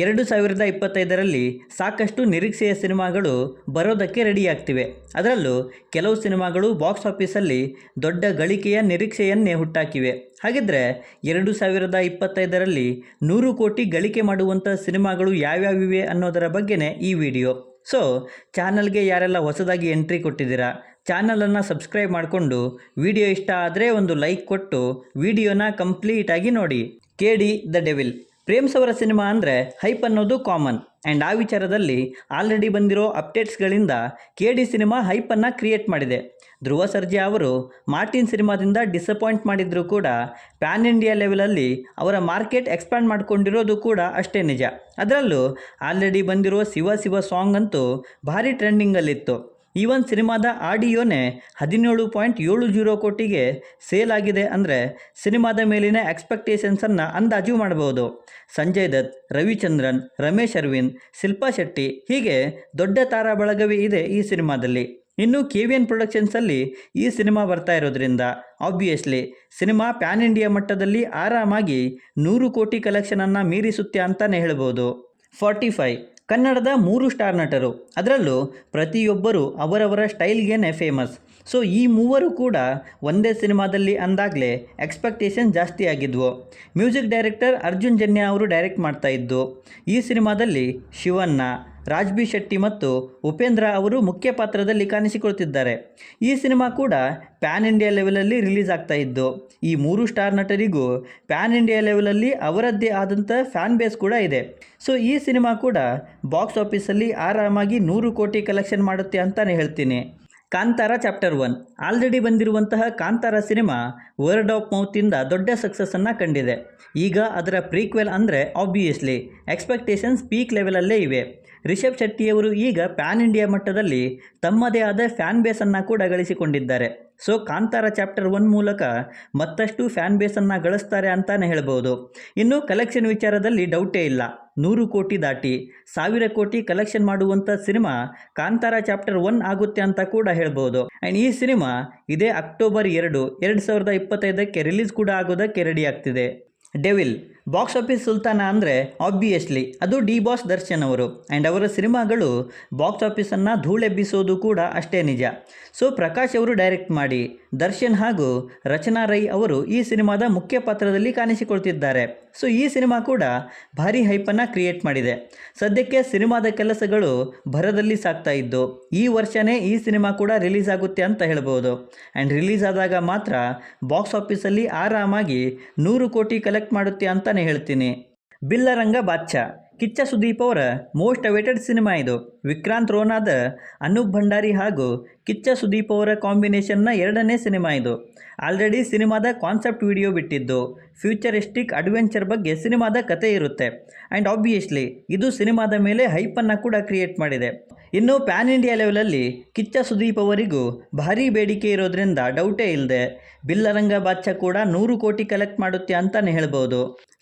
2025ರಲ್ಲಿ ಸಾಕಷ್ಟು ನಿರೀಕ್ಷೆಯ ಸಿನಿಮಾಗಳು ಬರೋದಕ್ಕೆ ರೆಡಿಯಾಗ್ತಿವೆ. ಅದರಲ್ಲೂ ಕೆಲವು ಸಿನಿಮಾಗಳು ಬಾಕ್ಸ್ ಆಫೀಸಲ್ಲಿ ದೊಡ್ಡ ಗಳಿಕೆಯ ನಿರೀಕ್ಷೆಯನ್ನೇ ಹುಟ್ಟಾಕಿವೆ. ಹಾಗಿದ್ರೆ 2025ರಲ್ಲಿ 100 ಕೋಟಿ ಗಳಿಕೆ ಮಾಡುವಂಥ ಸಿನಿಮಾಗಳು ಯಾವ್ಯಾವಿವೆ ಅನ್ನೋದರ ಬಗ್ಗೆನೇ ಈ ವಿಡಿಯೋ. ಸೊ ಚಾನಲ್ಗೆ ಯಾರೆಲ್ಲ ಹೊಸದಾಗಿ ಎಂಟ್ರಿ ಕೊಟ್ಟಿದ್ದೀರಾ, ಚಾನಲನ್ನು ಸಬ್ಸ್ಕ್ರೈಬ್ ಮಾಡಿಕೊಂಡು ವಿಡಿಯೋ ಇಷ್ಟ ಆದರೆ ಒಂದು ಲೈಕ್ ಕೊಟ್ಟು ವಿಡಿಯೋನ ಕಂಪ್ಲೀಟಾಗಿ ನೋಡಿ. KD the devil. ಪ್ರೇಮ್ಸ್ ಅವರ ಸಿನಿಮಾ ಅಂದರೆ ಹೈಪ್ ಅನ್ನೋದು ಕಾಮನ್. ಆ್ಯಂಡ್ ಆ ವಿಚಾರದಲ್ಲಿ ಆಲ್ರೆಡಿ ಬಂದಿರೋ ಅಪ್ಡೇಟ್ಸ್ಗಳಿಂದ KD ಸಿನಿಮಾ ಹೈಪನ್ನು ಕ್ರಿಯೇಟ್ ಮಾಡಿದೆ. ಧ್ರುವ ಸರ್ಜಾ ಅವರು ಮಾರ್ಟಿನ್ ಸಿನಿಮಾದಿಂದ ಡಿಸಪಾಯಿಂಟ್ ಮಾಡಿದರೂ ಕೂಡ ಪ್ಯಾನ್ ಇಂಡಿಯಾ ಲೆವೆಲಲ್ಲಿ ಅವರ ಮಾರ್ಕೆಟ್ ಎಕ್ಸ್ಪ್ಯಾಂಡ್ ಮಾಡ್ಕೊಂಡಿರೋದು ಕೂಡ ಅಷ್ಟೇ ನಿಜ. ಅದರಲ್ಲೂ ಆಲ್ರೆಡಿ ಬಂದಿರೋ ಶಿವ ಶಿವ ಸಾಂಗ್ ಅಂತೂ ಭಾರಿ ಟ್ರೆಂಡಿಂಗಲ್ಲಿತ್ತು. ಈವನ್ ಸಿನಿಮಾದ ಆಡಿಯೋನೇ 17.70 ಕೋಟಿಗೆ ಸೇಲ್ ಆಗಿದೆ ಅಂದರೆ ಸಿನಿಮಾದ ಮೇಲಿನ ಎಕ್ಸ್ಪೆಕ್ಟೇಷನ್ಸನ್ನು ಅಂದಾಜು ಮಾಡಬಹುದು. ಸಂಜಯ್ ದತ್, ರವಿಚಂದ್ರನ್, ರಮೇಶ್ ಅರವಿಂದ್, ಶಿಲ್ಪಾ ಶೆಟ್ಟಿ ಹೀಗೆ ದೊಡ್ಡ ತಾರಾ ಬಳಗವೇ ಇದೆ ಈ ಸಿನಿಮಾದಲ್ಲಿ. ಇನ್ನು KVN ಪ್ರೊಡಕ್ಷನ್ಸಲ್ಲಿ ಈ ಸಿನಿಮಾ ಬರ್ತಾ ಇರೋದ್ರಿಂದ ಆಬ್ವಿಯಸ್ಲಿ ಸಿನಿಮಾ ಪ್ಯಾನ್ ಇಂಡಿಯಾ ಮಟ್ಟದಲ್ಲಿ ಆರಾಮಾಗಿ 100 ಕೋಟಿ ಕಲೆಕ್ಷನನ್ನು ಮೀರಿಸುತ್ತೆ ಅಂತಲೇ ಹೇಳ್ಬೋದು. 45 ಕನ್ನಡದ 3 ಸ್ಟಾರ್ ನಟರು, ಅದರಲ್ಲೂ ಪ್ರತಿಯೊಬ್ಬರು ಅವರವರ ಸ್ಟೈಲ್ಗೇನೆ ಫೇಮಸ್. ಸೊ ಈ ಮೂವರು ಕೂಡ ಒಂದೇ ಸಿನಿಮಾದಲ್ಲಿ ಅಂದಾಗಲೇ ಎಕ್ಸ್ಪೆಕ್ಟೇಷನ್ ಜಾಸ್ತಿ ಆಗಿದ್ವು. ಮ್ಯೂಸಿಕ್ ಡೈರೆಕ್ಟರ್ ಅರ್ಜುನ್ ಜನ್ಯ ಅವರು ಡೈರೆಕ್ಟ್ ಮಾಡ್ತಾ ಇದ್ದು ಈ ಸಿನಿಮಾದಲ್ಲಿ ಶಿವಣ್ಣ, ರಾಜ್ಬಿ ಶೆಟ್ಟಿ ಮತ್ತು ಉಪೇಂದ್ರ ಅವರು ಮುಖ್ಯ ಪಾತ್ರದಲ್ಲಿ ಕಾಣಿಸಿಕೊಳ್ತಿದ್ದಾರೆ. ಈ ಸಿನಿಮಾ ಕೂಡ ಪ್ಯಾನ್ ಇಂಡಿಯಾ ಲೆವೆಲಲ್ಲಿ ರಿಲೀಸ್ ಆಗ್ತಾ ಇದ್ದು ಈ 3 ಸ್ಟಾರ್ ನಟರಿಗೂ ಪ್ಯಾನ್ ಇಂಡಿಯಾ ಲೆವೆಲಲ್ಲಿ ಅವರದ್ದೇ ಆದಂಥ ಫ್ಯಾನ್ ಬೇಸ್ ಕೂಡ ಇದೆ. ಸೊ ಈ ಸಿನಿಮಾ ಕೂಡ ಬಾಕ್ಸ್ ಆಫೀಸಲ್ಲಿ ಆರಾಮಾಗಿ 100 ಕೋಟಿ ಕಲೆಕ್ಷನ್ ಮಾಡುತ್ತೆ ಅಂತಲೇ ಹೇಳ್ತೀನಿ. ಕಾಂತಾರ ಚಾಪ್ಟರ್ 1. ಆಲ್ರೆಡಿ ಬಂದಿರುವಂತಹ ಕಾಂತಾರ ಸಿನಿಮಾ ವರ್ಡ್ ಆಫ್ ಮೌತಿಂದ ದೊಡ್ಡ ಸಕ್ಸಸ್ಸನ್ನು ಕಂಡಿದೆ. ಈಗ ಅದರ ಪ್ರೀಕ್ವೆಲ್ ಅಂದರೆ ಆಬ್ವಿಯಸ್ಲಿ ಎಕ್ಸ್ಪೆಕ್ಟೇಷನ್ಸ್ ಪೀಕ್ ಲೆವೆಲಲ್ಲೇ ಇವೆ. ರಿಷಬ್ ಶೆಟ್ಟಿಯವರು ಈಗ ಪ್ಯಾನ್ ಇಂಡಿಯಾ ಮಟ್ಟದಲ್ಲಿ ತಮ್ಮದೇ ಆದ ಫ್ಯಾನ್ ಬೇಸನ್ನು ಕೂಡ ಗಳಿಸಿಕೊಂಡಿದ್ದಾರೆ. ಸೊ ಕಾಂತಾರ ಚಾಪ್ಟರ್ 1 ಮೂಲಕ ಮತ್ತಷ್ಟು ಫ್ಯಾನ್ ಬೇಸನ್ನು ಗಳಿಸ್ತಾರೆ ಅಂತಲೇ ಹೇಳ್ಬೋದು. ಇನ್ನು ಕಲೆಕ್ಷನ್ ವಿಚಾರದಲ್ಲಿ ಡೌಟೇ ಇಲ್ಲ, 100 ಕೋಟಿ ದಾಟಿ 1000 ಕೋಟಿ ಕಲೆಕ್ಷನ್ ಮಾಡುವಂಥ ಸಿನಿಮಾ ಕಾಂತಾರ ಚಾಪ್ಟರ್ 1 ಆಗುತ್ತೆ ಅಂತ ಕೂಡ ಹೇಳ್ಬೋದು. ಆ್ಯಂಡ್ ಈ ಸಿನಿಮಾ ಇದೇ ಅಕ್ಟೋಬರ್ 2, 2025ಕ್ಕೆ ರಿಲೀಸ್ ಕೂಡ ಆಗೋದಕ್ಕೆ ರೆಡಿ ಆಗ್ತಿದೆ. ಡೆವಿಲ್. ಬಾಕ್ಸ್ ಆಫೀಸ್ ಸುಲ್ತಾನ ಅಂದರೆ ಆಬ್ವಿಯಸ್ಲಿ ಅದು ಡಿ ಬಾಸ್ ದರ್ಶನ್ ಅವರು. ಆ್ಯಂಡ್ ಅವರ ಸಿನಿಮಾಗಳು ಬಾಕ್ಸ್ ಆಫೀಸನ್ನು ಧೂಳೆಬ್ಬಿಸೋದು ಕೂಡ ಅಷ್ಟೇ ನಿಜ. ಸೊ ಪ್ರಕಾಶ್ ಅವರು ಡೈರೆಕ್ಟ್ ಮಾಡಿ ದರ್ಶನ್ ಹಾಗೂ ರಚನಾ ರೈ ಅವರು ಈ ಸಿನಿಮಾದ ಮುಖ್ಯ ಪಾತ್ರದಲ್ಲಿ ಕಾಣಿಸಿಕೊಳ್ತಿದ್ದಾರೆ. ಸೊ ಈ ಸಿನಿಮಾ ಕೂಡ ಭಾರಿ ಹೈಪನ್ನು ಕ್ರಿಯೇಟ್ ಮಾಡಿದೆ. ಸದ್ಯಕ್ಕೆ ಸಿನಿಮಾದ ಕೆಲಸಗಳು ಭರದಲ್ಲಿ ಸಾಗ್ತಾ ಇದ್ದು ಈ ವರ್ಷವೇ ಈ ಸಿನಿಮಾ ಕೂಡ ರಿಲೀಸ್ ಆಗುತ್ತೆ ಅಂತ ಹೇಳ್ಬೋದು. ಆ್ಯಂಡ್ ರಿಲೀಸ್ ಆದಾಗ ಮಾತ್ರ ಬಾಕ್ಸ್ ಆಫೀಸಲ್ಲಿ ಆರಾಮಾಗಿ 100 ಕೋಟಿ ಕಲೆಕ್ಟ್ ಮಾಡುತ್ತೆ ಅಂತಲೇ ಹೇಳ್ತೀನಿ. ಬಿಲ್ಲರಂಗ ಬಾದ್ಶಾ. ಕಿಚ್ಚ ಸುದೀಪ್ ಅವರ ಮೋಸ್ಟ್ ಅವೇಟೆಡ್ ಸಿನಿಮಾ ಇದು. ವಿಕ್ರಾಂತ್ ರೋನಾದ, ಅನೂಪ್ ಭಂಡಾರಿ ಹಾಗೂ ಕಿಚ್ಚ ಸುದೀಪ್ ಅವರ ಕಾಂಬಿನೇಷನ್ನ 2ನೇ ಸಿನಿಮಾ ಇದು. ಆಲ್ರೆಡಿ ಸಿನಿಮಾದ ಕಾನ್ಸೆಪ್ಟ್ ವಿಡಿಯೋ ಬಿಟ್ಟಿದ್ದು ಫ್ಯೂಚರಿಸ್ಟಿಕ್ ಅಡ್ವೆಂಚರ್ ಬಗ್ಗೆ ಸಿನಿಮಾದ ಕತೆ ಇರುತ್ತೆ. ಆ್ಯಂಡ್ ಆಬ್ವಿಯಸ್ಲಿ ಇದು ಸಿನಿಮಾದ ಮೇಲೆ ಹೈಪನ್ನು ಕೂಡ ಕ್ರಿಯೇಟ್ ಮಾಡಿದೆ. ಇನ್ನು ಪ್ಯಾನ್ ಇಂಡಿಯಾ ಲೆವೆಲಲ್ಲಿ ಕಿಚ್ಚ ಸುದೀಪ್ ಅವರಿಗೂ ಭಾರೀ ಬೇಡಿಕೆ ಇರೋದ್ರಿಂದ ಡೌಟೇ ಇಲ್ಲದೆ ಬಿಲ್ಲರಂಗ ಬಾದ್ಶಾ ಕೂಡ 100 ಕೋಟಿ ಕಲೆಕ್ಟ್ ಮಾಡುತ್ತೆ ಅಂತಲೇ ಹೇಳ್ಬೋದು.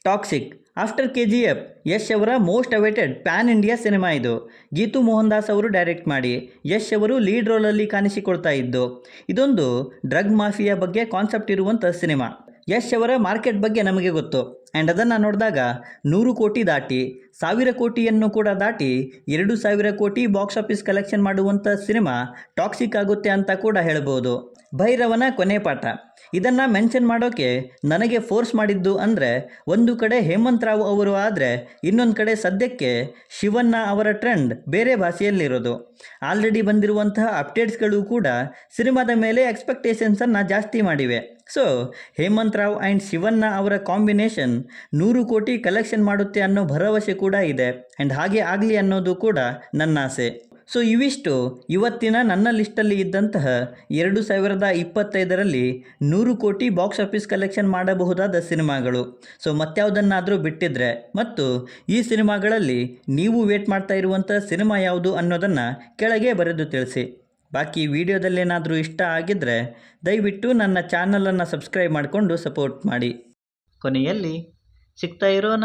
ಟಾಕ್ಸಿಕ್. ಆಫ್ಟರ್ KGF ಯಶ್ ಅವರ most awaited PAN India cinema ಇದು. ಗೀತು ಮೋಹನ್ ದಾಸ್ ಅವರು ಡೈರೆಕ್ಟ್ ಮಾಡಿ ಯಶ್ ಅವರು ಲೀಡ್ ರೋಲಲ್ಲಿ ಕಾಣಿಸಿಕೊಳ್ತಾ ಇದ್ದು ಇದೊಂದು ಡ್ರಗ್ ಮಾಫಿಯಾ ಬಗ್ಗೆ ಕಾನ್ಸೆಪ್ಟ್ ಇರುವಂಥ ಸಿನಿಮಾ. ಯಶ್ ಅವರ ಮಾರ್ಕೆಟ್ ಬಗ್ಗೆ ನಮಗೆ ಗೊತ್ತು. ಆ್ಯಂಡ್ ಅದನ್ನು ನೋಡಿದಾಗ 100 ಕೋಟಿ ದಾಟಿ 1000 ಕೋಟಿಯನ್ನು ಕೂಡ ದಾಟಿ 2000 ಕೋಟಿ ಬಾಕ್ಸ್ ಆಫೀಸ್ ಕಲೆಕ್ಷನ್ ಮಾಡುವಂಥ ಸಿನಿಮಾ ಟಾಕ್ಸಿಕ್ ಆಗುತ್ತೆ ಅಂತ ಕೂಡ ಹೇಳ್ಬೋದು. ಭೈರವನ ಕೊನೆ ಪಾಠ. ಇದನ್ನು ಮೆನ್ಷನ್ ಮಾಡೋಕ್ಕೆ ನನಗೆ ಫೋರ್ಸ್ ಮಾಡಿದ್ದು ಅಂದರೆ ಒಂದು ಕಡೆ ಹೇಮಂತ್ ರಾವ್ ಅವರು ಆದರೆ ಇನ್ನೊಂದು ಕಡೆ ಸದ್ಯಕ್ಕೆ ಶಿವಣ್ಣ ಅವರ ಟ್ರೆಂಡ್ ಬೇರೆ ಭಾಷೆಯಲ್ಲಿರೋದು. ಆಲ್ರೆಡಿ ಬಂದಿರುವಂತಹ ಅಪ್ಡೇಟ್ಸ್ಗಳು ಕೂಡ ಸಿನಿಮಾದ ಮೇಲೆ ಎಕ್ಸ್ಪೆಕ್ಟೇಷನ್ಸನ್ನು ಜಾಸ್ತಿ ಮಾಡಿವೆ. ಸೊ ಹೇಮಂತ್ ರಾವ್ ಆ್ಯಂಡ್ ಶಿವಣ್ಣ ಅವರ ಕಾಂಬಿನೇಷನ್ 100 ಕೋಟಿ ಕಲೆಕ್ಷನ್ ಮಾಡುತ್ತೆ ಅನ್ನೋ ಭರವಸೆ ಕೂಡ ಇದೆ. ಆ್ಯಂಡ್ ಹಾಗೆ ಆಗಲಿ ಅನ್ನೋದು ಕೂಡ ನನ್ನ ಆಸೆ. ಸೊ ಇವಿಷ್ಟು ಇವತ್ತಿನ ನನ್ನ ಲಿಸ್ಟಲ್ಲಿ ಇದ್ದಂತಹ 2025ರಲ್ಲಿ 100 ಕೋಟಿ ಬಾಕ್ಸ್ ಆಫೀಸ್ ಕಲೆಕ್ಷನ್ ಮಾಡಬಹುದಾದ ಸಿನಿಮಾಗಳು. ಸೊ ಮತ್ಯಾವುದನ್ನಾದರೂ ಬಿಟ್ಟಿದ್ರೆ ಮತ್ತು ಈ ಸಿನಿಮಾಗಳಲ್ಲಿ ನೀವು ವೇಟ್ ಮಾಡ್ತಾ ಇರುವಂಥ ಸಿನಿಮಾ ಯಾವುದು ಅನ್ನೋದನ್ನು ಕೆಳಗೆ ಬರೆದು ತಿಳಿಸಿ. ಬಾಕಿ ವಿಡಿಯೋದಲ್ಲೇನಾದರೂ ಇಷ್ಟ ಆಗಿದ್ದರೆ ದಯವಿಟ್ಟು ನನ್ನ ಚಾನಲನ್ನು ಸಬ್ಸ್ಕ್ರೈಬ್ ಮಾಡಿಕೊಂಡು ಸಪೋರ್ಟ್ ಮಾಡಿ. ಕೊನೆಯಲ್ಲಿ ಸಿಗ್ತಾ ಇರೋಣ.